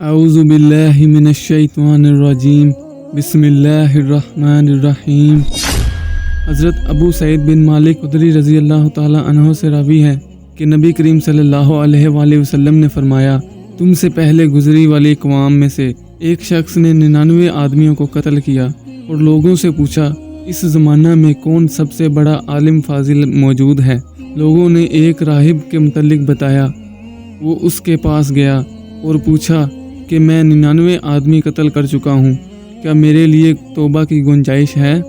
अऊज़ु बिल्लाहि मिनश्शैतानिर्रजीम बिस्मिल्लाहिर्रहमानिर्रहीम। हज़रत अबू सईद बिन मालिक खुदरी रज़ी अल्लाह ताला अन्हो से रावी है कि नबी करीम सल्लल्लाहु अलैहि वसल्लम ने फरमाया, तुमसे पहले गुजरी वाली अक़वाम में से एक शख्स ने 99 आदमियों को कत्ल किया और लोगों से पूछा, इस ज़माना में कौन सबसे बड़ा आलिम फाजिल मौजूद है। लोगों ने एक राहिब के मुतल्लिक बताया। वो उसके पास गया और पूछा कि मैं 99 आदमी कत्ल कर चुका हूँ, क्या मेरे लिए तौबा की गुंजाइश है?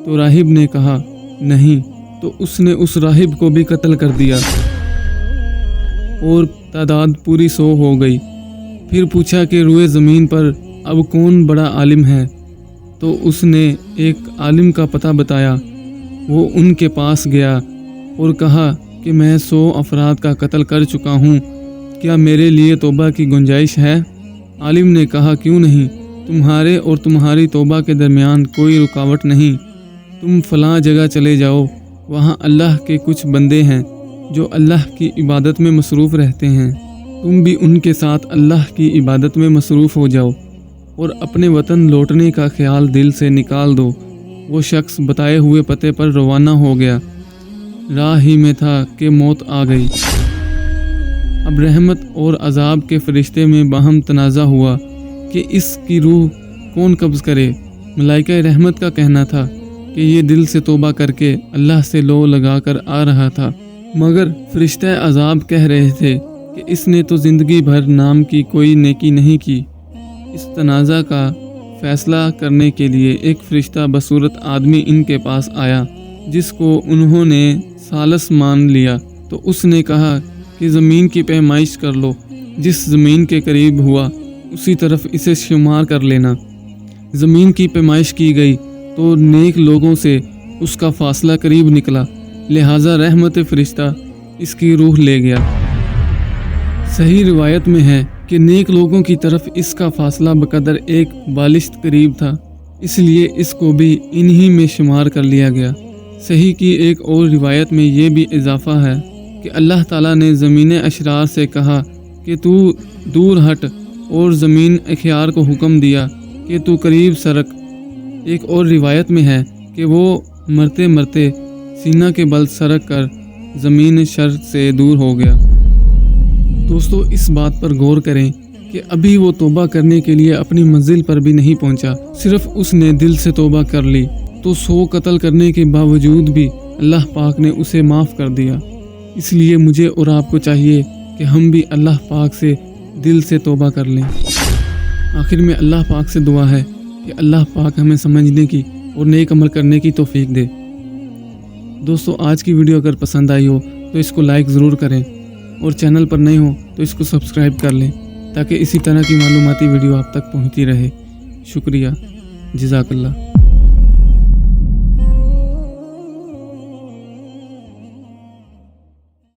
तो राहिब ने कहा नहीं। तो उसने उस राहिब को भी कत्ल कर दिया और तादाद पूरी 100 हो गई। फिर पूछा कि रुए ज़मीन पर अब कौन बड़ा आलिम है? तो उसने एक आलिम का पता बताया। वो उनके पास गया और कहा कि मैं 100 अफराद का कत्ल कर चुका हूँ, क्या मेरे लिए तौबा की गुंजाइश है? आलिम ने कहा क्यों नहीं, तुम्हारे और तुम्हारी तौबा के दरमियान कोई रुकावट नहीं। तुम फ़लाँ जगह चले जाओ, वहाँ अल्लाह के कुछ बंदे हैं जो अल्लाह की इबादत में मसरूफ़ रहते हैं। तुम भी उनके साथ अल्लाह की इबादत में मसरूफ़ हो जाओ और अपने वतन लौटने का ख्याल दिल से निकाल दो। वो शख्स बताए हुए पते पर रवाना हो गया। राह ही में था कि मौत आ गई। अब रहमत और अजाब के फरिश्ते में बाहम तनाज़ा हुआ कि इसकी रूह कौन कब्ज़ करे। मलाइका रहमत का कहना था कि ये दिल से तौबा करके अल्लाह से लो लगाकर आ रहा था, मगर फरिश्ता अजाब कह रहे थे कि इसने तो ज़िंदगी भर नाम की कोई नेकी नहीं की। इस तनाज़ा का फ़ैसला करने के लिए एक फ़रिश्ता बसूरत आदमी इनके पास आया, जिसको उन्होंने सालस मान लिया। तो उसने कहा कि ज़मीन की पैमाइश कर लो, जिस ज़मीन के करीब हुआ उसी तरफ इसे शुमार कर लेना। ज़मीन की पैमाइश की गई तो नेक लोगों से उसका फ़ासला करीब निकला, लिहाजा रहमत फ़रिश्ता इसकी रूह ले गया। सही रिवायत में है कि नेक लोगों की तरफ इसका फ़ासला बकदर एक बालिश्त करीब था, इसलिए इसको भी इन्हीं में शुमार कर लिया गया। सही की एक और रिवायत में ये भी इजाफ़ा है कि अल्लाह ताला ने ज़मीन अशरार से कहा कि तू दूर हट, और ज़मीन अख्यार को हुक्म दिया कि तू करीब सरक। एक और रिवायत में है कि वो मरते मरते सीना के बल सरक कर ज़मीन शर से दूर हो गया। दोस्तों, इस बात पर गौर करें कि अभी वो तौबा करने के लिए अपनी मंजिल पर भी नहीं पहुंचा, सिर्फ उसने दिल से तौबा कर ली तो 100 कत्ल करने के बावजूद भी अल्लाह पाक ने उसे माफ़ कर दिया। इसलिए मुझे और आपको चाहिए कि हम भी अल्लाह पाक से दिल से तौबा कर लें। आखिर में अल्लाह पाक से दुआ है कि अल्लाह पाक हमें समझने की और नेक अमल करने की तौफीक दे। दोस्तों, आज की वीडियो अगर पसंद आई हो तो इसको लाइक ज़रूर करें और चैनल पर नए हो तो इसको सब्सक्राइब कर लें, ताकि इसी तरह की मालूमाती वीडियो आप तक पहुंचती रहे। शुक्रिया, जज़ाकल्लाह।